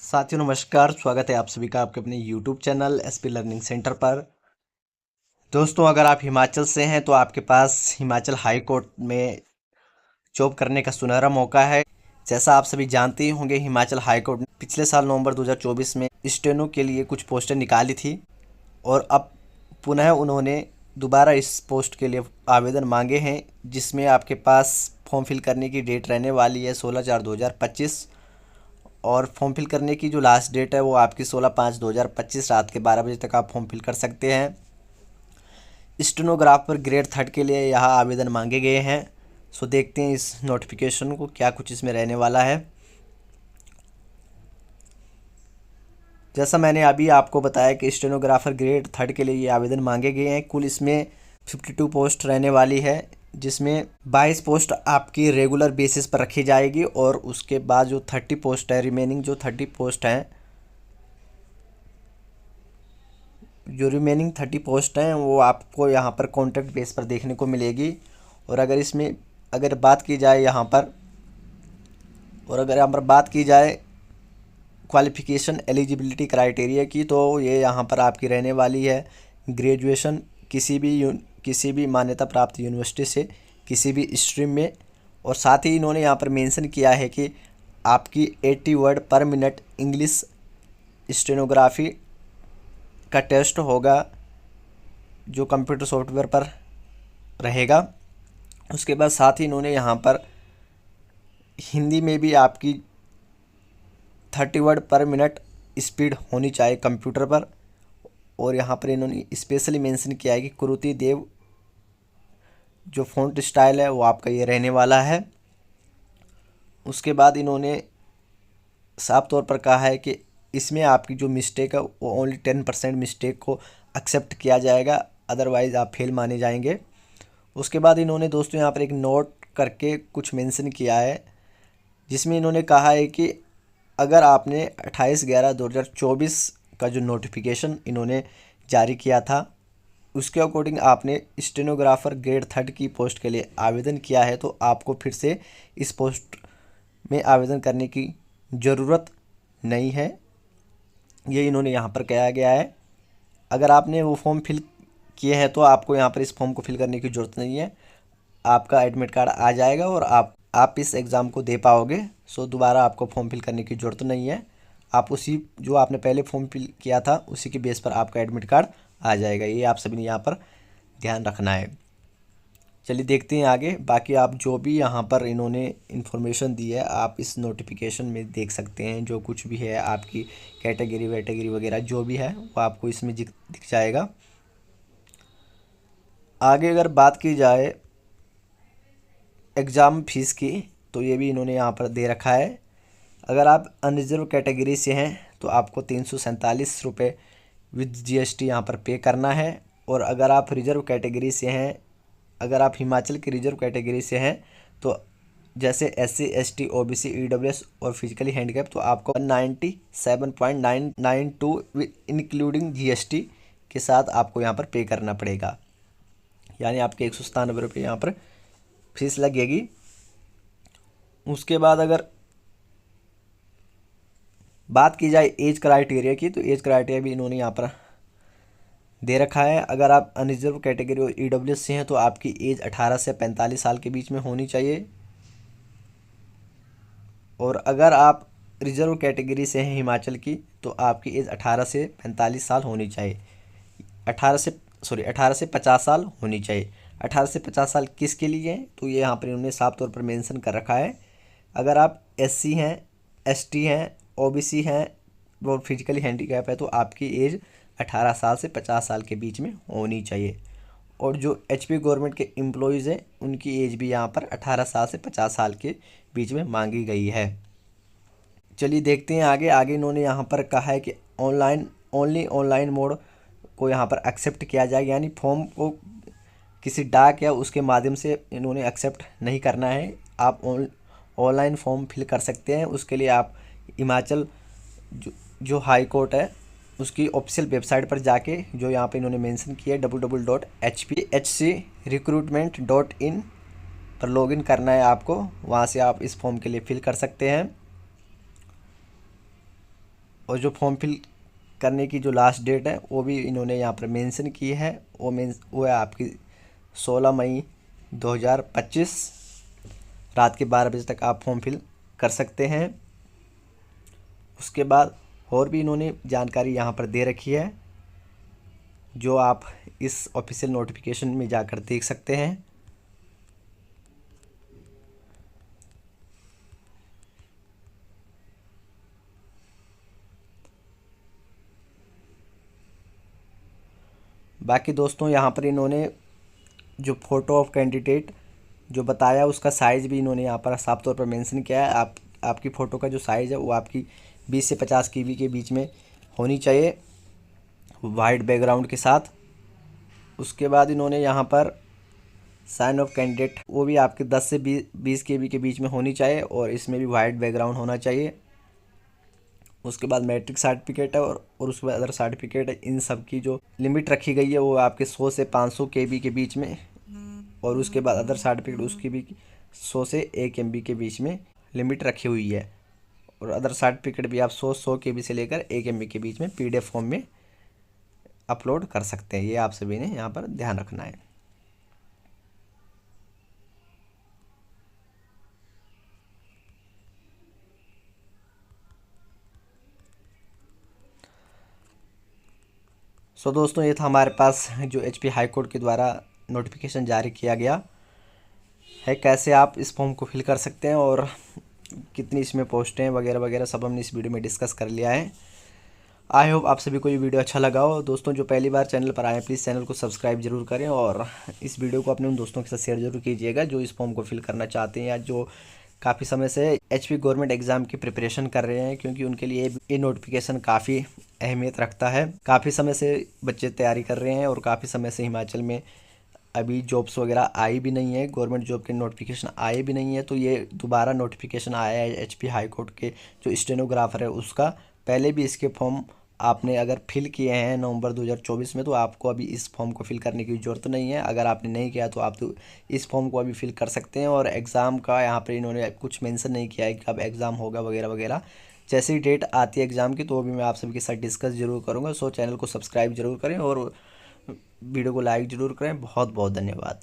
साथियों नमस्कार, स्वागत है आप सभी का आपके अपने YouTube channel SP learning centre पर। दोस्तों, अगर आप हिमाचल से हैं तो आपके पास हिमाचल हाई कोर्ट में जॉब करने का सुनहरा मौका है। जैसा आप सभी जानते ही होंगे, हिमाचल हाई कोर्ट ने पिछले साल नवंबर 2024 में स्टेनो के लिए कुछ पोस्टें निकाली थी और अब पुनः उन्होंने दोबारा इस पोस्ट के लिए आवेदन मांगे हैं, जिसमें आपके पास फॉर्म फिल करने की डेट रहने वाली है 16/4/2025 और फॉर्म फिल करने की जो लास्ट डेट है वो आपकी 16/5/2025 रात के 12 बजे तक आप फॉर्म फिल कर सकते हैं। स्टेनोग्राफर ग्रेड 3 के लिए यहाँ आवेदन मांगे गए हैं। सो देखते हैं इस नोटिफिकेशन को, क्या कुछ इसमें रहने वाला है। जैसा मैंने अभी आपको बताया कि स्टेनोग्राफर ग्रेड 3 के लिए ये आवेदन मांगे गए हैं। कुल इसमें 52 पोस्ट रहने वाली है, जिसमें 22 पोस्ट आपकी रेगुलर बेसिस पर रखी जाएगी और उसके बाद जो 30 पोस्ट है, रिमेनिंग जो 30 पोस्ट हैं, जो रिमेनिंग 30 पोस्ट हैं वो आपको यहाँ पर कॉन्ट्रैक्ट बेस पर देखने को मिलेगी। और अगर इसमें अगर बात की जाए यहाँ पर बात की जाए क्वालिफ़िकेशन एलिजिबिलिटी क्राइटेरिया की, तो ये यहाँ पर आपकी रहने वाली है ग्रेजुएशन किसी भी मान्यता प्राप्त यूनिवर्सिटी से किसी भी स्ट्रीम में। और साथ ही इन्होंने यहाँ पर मेंशन किया है कि आपकी 80 वर्ड पर मिनट इंग्लिश स्टेनोग्राफी का टेस्ट होगा, जो कंप्यूटर सॉफ्टवेयर पर रहेगा। उसके बाद साथ ही इन्होंने यहाँ पर हिंदी में भी आपकी 30 वर्ड पर मिनट स्पीड होनी चाहिए कंप्यूटर पर। और यहाँ पर इन्होंने स्पेशली मेंशन किया है कि कुरुति देव जो फ़ॉन्ट स्टाइल है वो आपका ये रहने वाला है। उसके बाद इन्होंने साफ तौर पर कहा है कि इसमें आपकी जो मिस्टेक है वो ओनली 10% मिस्टेक को एक्सेप्ट किया जाएगा, अदरवाइज़ आप फेल माने जाएंगे। उसके बाद इन्होंने दोस्तों यहाँ पर एक नोट करके कुछ मेंशन किया है, जिसमें इन्होंने कहा है कि अगर आपने 28/11/2024 का जो नोटिफिकेशन इन्होंने जारी किया था उसके अकॉर्डिंग आपने स्टेनोग्राफर ग्रेड 3 की पोस्ट के लिए आवेदन किया है, तो आपको फिर से इस पोस्ट में आवेदन करने की ज़रूरत नहीं है, ये इन्होंने यहाँ पर कहा गया है। अगर आपने वो फॉर्म फिल किए हैं तो आपको यहाँ पर इस फॉर्म को फिल करने की ज़रूरत नहीं है, आपका एडमिट कार्ड आ जाएगा और आप इस एग्ज़ाम को दे पाओगे। सो दोबारा आपको फॉर्म फिल करने की ज़रूरत नहीं है, आप उसी जो आपने पहले फॉर्म फिल किया था उसी के बेस पर आपका एडमिट कार्ड आ जाएगा। ये आप सभी ने यहाँ पर ध्यान रखना है। चलिए देखते हैं आगे। बाकी आप जो भी यहाँ पर इन्होंने इन्फॉर्मेशन दी है आप इस नोटिफिकेशन में देख सकते हैं। जो कुछ भी है आपकी कैटेगरी वैटेगरी वगैरह जो भी है वो आपको इसमें दिख जाएगा। आगे अगर बात की जाए एग्ज़ाम फीस की, तो ये भी इन्होंने यहाँ पर दे रखा है। अगर आप अनरिजर्व कैटेगरी से हैं तो आपको 347 रुपये विद GST यहाँ पर पे करना है। और अगर आप रिजर्व कैटेगरी से हैं, अगर आप हिमाचल की रिजर्व कैटेगरी से हैं तो जैसे SC ST OBC EWS और फिजिकली हैंडीकैप, तो आपको 97.992 इंक्लूडिंग GST के साथ आपको यहाँ पर पे करना पड़ेगा, यानी आपके 197 रुपये यहाँ पर फीस लगेगी। उसके बाद अगर बात की जाए एज क्राइटेरिया की, तो एज क्राइटेरिया भी इन्होंने यहाँ पर दे रखा है। अगर आप अनरिजर्व कैटेगरी और EWS से हैं तो आपकी एज 18 से 45 साल के बीच में होनी चाहिए। और अगर आप रिजर्व कैटेगरी से हैं हिमाचल की तो आपकी एज 18 से 45 साल होनी चाहिए, 18 से 50 साल होनी चाहिए। 18 से 50 साल किसके लिए हैं, तो ये यहाँ पर इन्होंने साफ तौर पर मेंशन कर रखा है। अगर आप SC हैं, ST हैं, OBC हैं और फिजिकली हैंडीकैप है तो आपकी एज 18 साल से 50 साल के बीच में होनी चाहिए। और जो HP गवर्नमेंट के एम्प्लॉयज़ हैं उनकी एज भी यहाँ पर 18 साल से 50 साल के बीच में मांगी गई है। चलिए देखते हैं आगे इन्होंने यहाँ पर कहा है कि ऑनलाइन मोड को यहाँ पर एक्सेप्ट किया जाए, यानी फॉर्म को किसी डाक या उसके माध्यम से इन्होंने एक्सेप्ट नहीं करना है। आप ऑनलाइन फॉर्म फिल कर सकते हैं। उसके लिए आप हिमाचल जो हाई कोर्ट है उसकी ऑफिशियल वेबसाइट पर जाके, जो यहाँ पे इन्होंने मेंशन किया है www.hphcrecruitment.in पर लॉगिन करना है आपको। वहाँ से आप इस फॉर्म के लिए फिल कर सकते हैं। और जो फॉर्म फिल करने की जो लास्ट डेट है वो भी इन्होंने यहाँ पर मेंशन की है, वो है आपकी 16 मई 2025 रात के 12 बजे तक आप फॉर्म फिल कर सकते हैं। उसके बाद और भी इन्होंने जानकारी यहाँ पर दे रखी है जो आप इस ऑफिशियल नोटिफिकेशन में जाकर देख सकते हैं। बाकी दोस्तों यहाँ पर इन्होंने जो फ़ोटो ऑफ कैंडिडेट जो बताया उसका साइज़ भी इन्होंने यहाँ पर साफ तौर पर मेंशन किया है। आपकी फ़ोटो का जो साइज़ है वो आपकी 20 से 50 KB के बीच में होनी चाहिए वाइट बैकग्राउंड के साथ। उसके बाद इन्होंने यहाँ पर साइन ऑफ कैंडिडेट वो भी आपके 10 से 20 KB के बीच में होनी चाहिए और इसमें भी वाइट बैकग्राउंड होना चाहिए। उसके बाद मैट्रिक सर्टिफिकेट है और उसके बाद अदर सर्टिफिकेट है। इन सब की जो लिमिट रखी गई है वो आपके 100 से 500 KB के बीच में, और उसके बाद अदर सर्टिफिकेट उसकी भी 100 से 1 MB के बीच में लिमिट रखी हुई है। और अदर सर्टिफिकेट भी आप 100 KB से लेकर 1 MB के बीच में PDF फॉर्म में अपलोड कर सकते हैं। ये आप सभी ने यहाँ पर ध्यान रखना है। सो दोस्तों ये था हमारे पास जो HP हाई कोर्ट के द्वारा नोटिफिकेशन जारी किया गया है, कैसे आप इस फॉर्म को फिल कर सकते हैं और कितनी इसमें पोस्टें वगैरह वगैरह सब हमने इस वीडियो में डिस्कस कर लिया है। आई होप आप सभी को ये वीडियो अच्छा लगा हो। दोस्तों जो पहली बार चैनल पर आए प्लीज़ चैनल को सब्सक्राइब जरूर करें और इस वीडियो को अपने उन दोस्तों के साथ शेयर जरूर कीजिएगा जो इस फॉर्म को फिल करना चाहते हैं या जो काफ़ी समय से HP गवर्नमेंट एग्ज़ाम की प्रिपरेशन कर रहे हैं, क्योंकि उनके लिए ये नोटिफिकेशन काफ़ी अहमियत रखता है। काफ़ी समय से बच्चे तैयारी कर रहे हैं और काफ़ी समय से हिमाचल में अभी जॉब्स वगैरह आई भी नहीं है, गवर्नमेंट जॉब के नोटिफिकेशन आए भी नहीं है। तो ये दोबारा नोटिफिकेशन आया है HP हाई कोर्ट के जो स्टेनोग्राफर है उसका। पहले भी इसके फॉर्म आपने अगर फिल किए हैं नवंबर 2024 में तो आपको अभी इस फॉर्म को फिल करने की ज़रूरत नहीं है। अगर आपने नहीं किया तो आप तो इस फॉर्म को अभी फिल कर सकते हैं। और एग्ज़ाम का यहाँ पर इन्होंने कुछ मेंशन नहीं किया है कि कब एग्ज़ाम होगा वगैरह वगैरह। जैसे ही डेट आती है एग्ज़ाम की तो भी मैं आप सभी के साथ डिस्कस जरूर करूँगा। सो चैनल को सब्सक्राइब जरूर करें और वीडियो को लाइक ज़रूर करें। बहुत बहुत धन्यवाद।